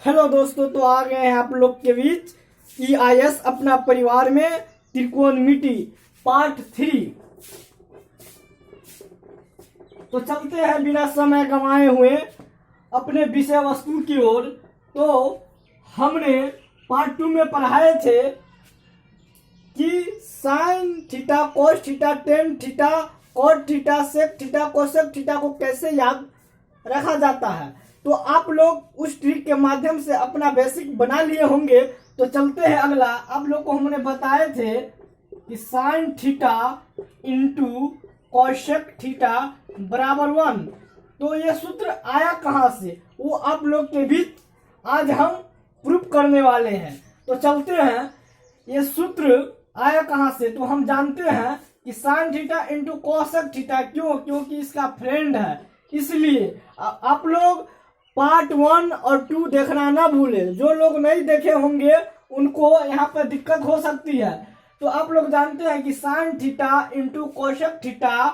Hello दोस्तों, तो आ गए हैं आप लोग के बीच EIS अपना परिवार में त्रिकोणमिति पार्ट 3। तो चलते हैं बिना समय गंवाए हुए अपने विषय वस्तु की ओर। तो हमने पार्ट 2 में पढ़ाए थे कि sine theta, cos theta, tan theta, cot theta, sec theta, cosec theta को कैसे याद रखा जाता है। तो आप लोग उस ट्रिक के माध्यम से अपना बेसिक बना लिए होंगे। तो चलते हैं अगला। आप लोग को हमने बताए थे कि sine theta into cosec theta बराबर 1। तो ये सूत्र आया कहाँ से, वो आप लोग के बीच आज हम प्रूफ करने वाले हैं। तो चलते हैं, ये सूत्र आया कहाँ से। तो हम जानते हैं कि sine theta into cosec theta, क्योंकि इसका फ्रेंड है, इसलिए आप लोग पार्ट 1 और 2 देखना ना भूले। जो लोग नहीं देखे होंगे उनको यहाँ पर दिक्कत हो सकती है। तो आप लोग जानते हैं कि sine theta into cosec theta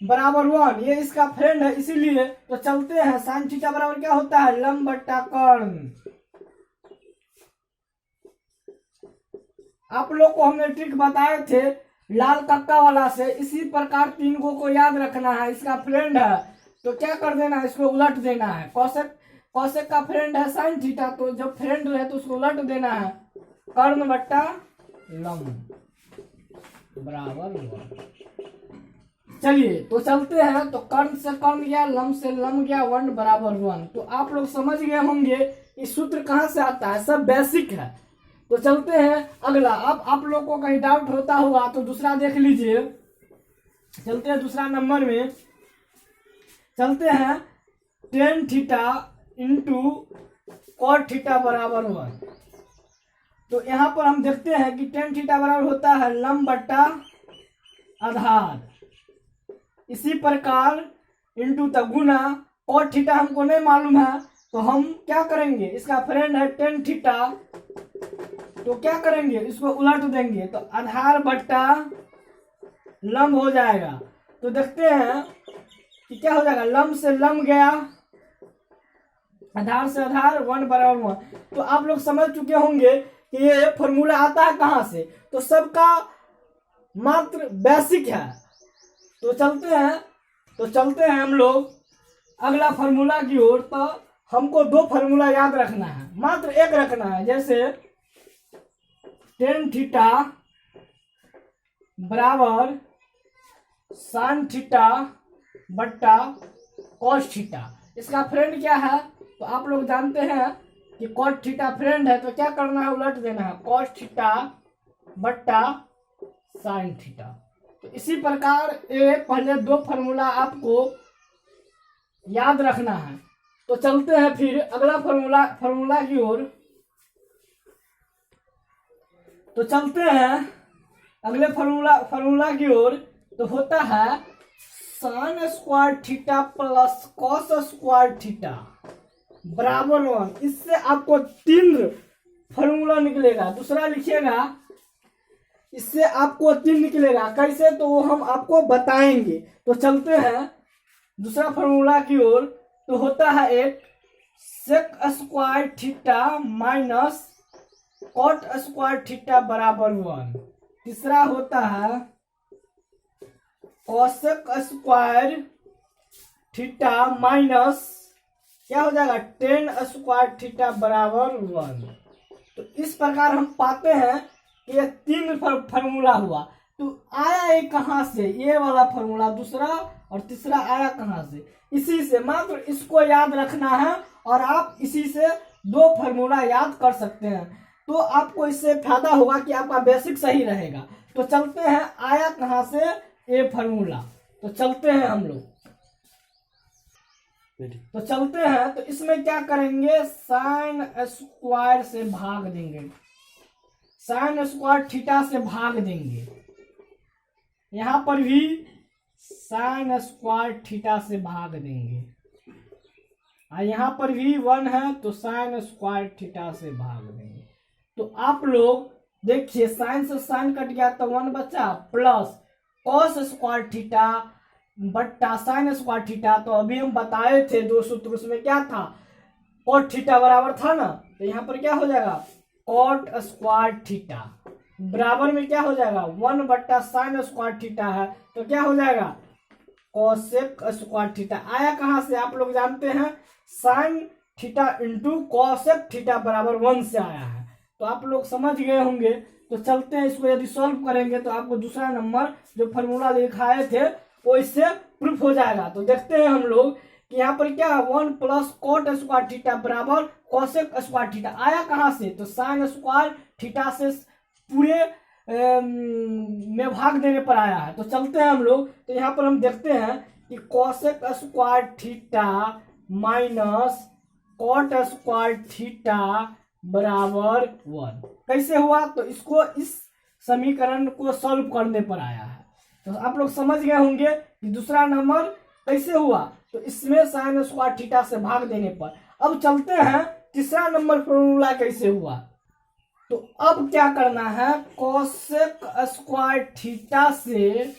बराबर 1, ये इसका फ्रेंड है, इसीलिए। तो चलते हैं, साइन थीटा बराबर क्या होता है, लंब बट्टा कर्ण। आप लोग को हमने ट्रिक बताए थे लाल कक्का वाला से। इसी प्रकार तीन को याद रखना है। इसका फ्रेंड है तो क्या कर देना है, इसको उलट देना है। कोसेक का फ्रेंड है साइन थीटा, तो जब फ्रेंड रहे तो उसको उलट देना है। कर्ण बट्टा लंब बराबर 1। चलिए तो चलते हैं। तो कर्ण से कर्ण गया, लंब से लंब गया, 1 बराबर 1। तो आप लोग समझ गए होंगे इस सूत्र कहाँ से आता है, सब बेसिक है। तो चलते हैं अगला। अब आप लोग को कहीं डाउट होता होगा तो दूसरा देख लीजिए। चलते हैं दूसरा नंबर में। चलते हैं tan theta into cot theta बराबर 1। तो यहां पर हम देखते हैं कि टेन थीटा बराबर होता है लंब बट्टा आधार। इसी प्रकार इंटू तक गुना कॉट थीटा हमको नहीं मालूम है, तो हम क्या करेंगे, इसका फ्रेंड है टेन थीटा, तो क्या करेंगे, इसको उलट देंगे। तो आधार बट्टा लंब हो जाएगा। तो देखते हैं कि क्या हो जाएगा, लंब से लंब गया, आधार से आधार, 1 बराबर 1। तो आप लोग समझ चुके होंगे कि ये फॉर्मूला आता है कहां से। तो सबका मात्र बेसिक है। तो चलते हैं हम लोग अगला फॉर्मूला की ओर। तो हमको 2 फॉर्मूला याद रखना है, मात्र एक रखना है। जैसे टेन थीटा बराबर साइन थीटा बट्टा कॉस थीटा, इसका फ्रेंड क्या है, तो आप लोग जानते हैं कि कॉट थीटा फ्रेंड है, तो क्या करना है, उलट देना है, कॉस थीटा बट्टा साइन थीटा। तो इसी प्रकार पहले 2 फॉर्मूला आपको याद रखना है। तो चलते हैं फिर अगला फॉर्मूला की ओर। तो चलते हैं अगले फॉर्मूला की ओर। तो होता है sine square theta plus cos square theta बराबर 1। इससे आपको 3 फॉर्मूला निकलेगा। दूसरा लिखिएगा, इससे आपको 3 निकलेगा। कैसे, तो वो हम आपको बताएंगे। तो चलते हैं दूसरा फॉर्मूला की ओर। तो होता है एक sec square theta minus cot square theta बराबर 1। तीसरा होता है कोसेक स्क्वायर थीटा माइनस क्या हो जाएगा, टेन स्क्वायर थीटा बराबर 1। तो इस प्रकार हम पाते हैं कि ये 3 फॉर्मूला हुआ। तो आया ये कहां से, ये वाला फॉर्मूला दूसरा, और तीसरा आया कहां से, इसी से। मात्र इसको याद रखना है और आप इसी से 2 फॉर्मूला याद कर सकते हैं। तो आपको इससे फायदा होगा कि आपका बेसिक सही रहेगा। तो चलते हैं, आया कहां से ये फॉर्मूला। तो चलते हैं हम लोग। तो चलते हैं, तो इसमें क्या करेंगे, साइन स्क्वायर से भाग देंगे, साइन स्क्वायर थीटा से भाग देंगे। यहां पर भी साइन स्क्वायर थीटा से भाग देंगे, और यहां पर भी 1 है तो साइन स्क्वायर थीटा से भाग देंगे। तो आप लोग देखिए, साइन से साइन कट गया तो 1 बचा, प्लस कॉस स्क्वायर थीटा बट्टा साइन स्क्वायर थीटा। तो अभी हम बताए थे 2 सूत्र, उसमें क्या था, कॉट थीटा बराबर था ना, तो यहाँ पर क्या हो जाएगा कॉट स्क्वायर थीटा बराबर में क्या हो जाएगा 1/sin स्क्वायर थीटा है, तो क्या हो जाएगा कोसेक स्क्वायर थीटा। आया कहाँ से आप लोग जानते हैं, sine theta into cosec theta बराबर 1 से आया है। तो आप लोग समझ गए होंगे। तो चलते हैं, इसको यदि सॉल्व करेंगे तो आपको दूसरा नंबर जो फॉर्मूला लिखाए थे वो इससे प्रूफ हो जाएगा। तो देखते हैं हम लोग कि यहाँ पर क्या 1 + कॉट स्क्वायर थीटा बराबर कोसेक स्क्वायर थीटा। आया कहाँ से, तो साइन स्क्वायर थीटा से पूरे में भाग देने पर आया है। तो चलते हैं हम लोग, तो यहाँ पर हम देखते हैं कि cosec square theta minus cot square theta बराबर 1 कैसे हुआ, तो इसको इस समीकरण को सॉल्व करने पर आया है। तो आप लोग समझ गए होंगे कि दूसरा नंबर कैसे हुआ, तो इसमें साइन स्क्वायर थीटा से भाग देने पर। अब चलते हैं तीसरा नंबर फॉर्मूला कैसे हुआ। तो अब क्या करना है, कोसेक स्क्वायर थीटा से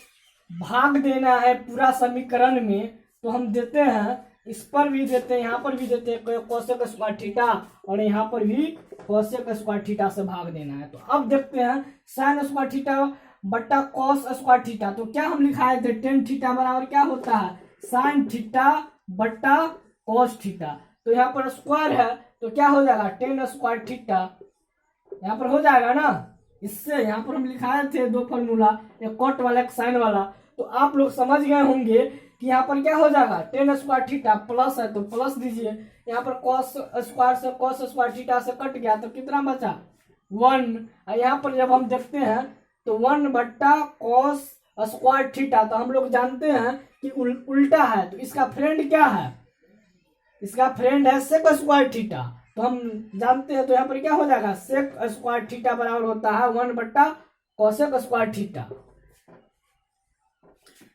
भाग देना है पूरा समीकरण में। तो हम देते हैं, इस पर भी देते हैं, यहाँ पर भी देते हैं कोसेक स्क्वायर थीटा, और यहाँ पर भी कोसेक स्क्वायर थीटा से भाग देना है। तो अब देखते हैं साइन स्क्वायर थीटा बट्टा कॉस स्क्वायर थीटा। तो क्या हम लिखाए थे टेन थीटा बराबर क्या होता है साइन थीटा बट्टा कॉस थीटा। तो यहाँ पर स्क्वायर है तो क्या हो जाएगा टेन स्क्वायर थीटा, यहाँ पर हो जाएगा ना। इससे यहाँ पर हम लिखाए थे दो फॉर्मूला, एक कॉट वाला एक साइन वाला। तो आप लोग समझ गए होंगे कि यहाँ पर क्या हो जाएगा टेन स्क्वायर थीटा प्लस है तो प्लस दीजिए, यहाँ पर कॉस स्क्वायर से कॉस स्क्वायर थीटा से कट गया तो कितना बचा 1। यहाँ पर जब हम देखते हैं तो 1/cos स्क्वायर थीटा, तो हम लोग जानते हैं कि उल्टा है, तो इसका फ्रेंड क्या है, इसका फ्रेंड है सेक स्क्वायर थीटा। तो हम जानते हैं, तो यहाँ पर क्या हो जाएगा सेक स्क्वायर थीटा बराबर होता है 1/cosec स्क्वायर थीटा।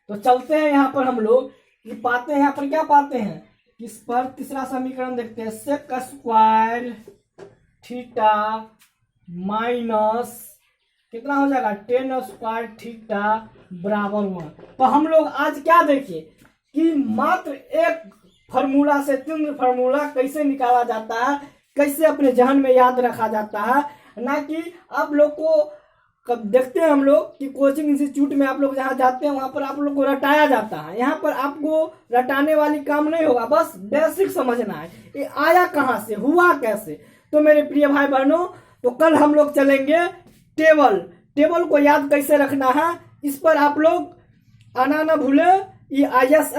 तो चलते हैं यहाँ पर हम लोग कि पाते हैं, यहाँ पर क्या पाते हैं, इस पर तीसरा समीकरण देखते हैं सेक स्क्वायर थीटा माइनस कितना हो जाएगा टेन स्क्वायर थीटा बराबर 1। तो हम लोग आज क्या देखिए कि मात्र एक फार्मूला से तीन फार्मूला कैसे निकाला जाता है, कैसे अपने जहन में याद रखा जाता है, ना कि आप लोग को कब देखते हैं हम लोग कि कोचिंग इंस्टीट्यूट में आप लोग जहाँ जाते हैं वहां पर आप लोग को रटाया जाता है। यहाँ पर आपको रटाने वाली काम नहीं होगा, बस बेसिक समझना है ये आया कहाँ से हुआ कैसे। तो मेरे प्रिय भाई बहनों, तो कल हम लोग चलेंगे टेबल को याद कैसे रखना है, इस पर आप लोग आना ना भूले। ये IAS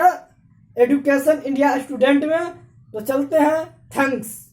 एजुकेशन इंडिया स्टूडेंट में। तो चलते हैं, थैंक्स।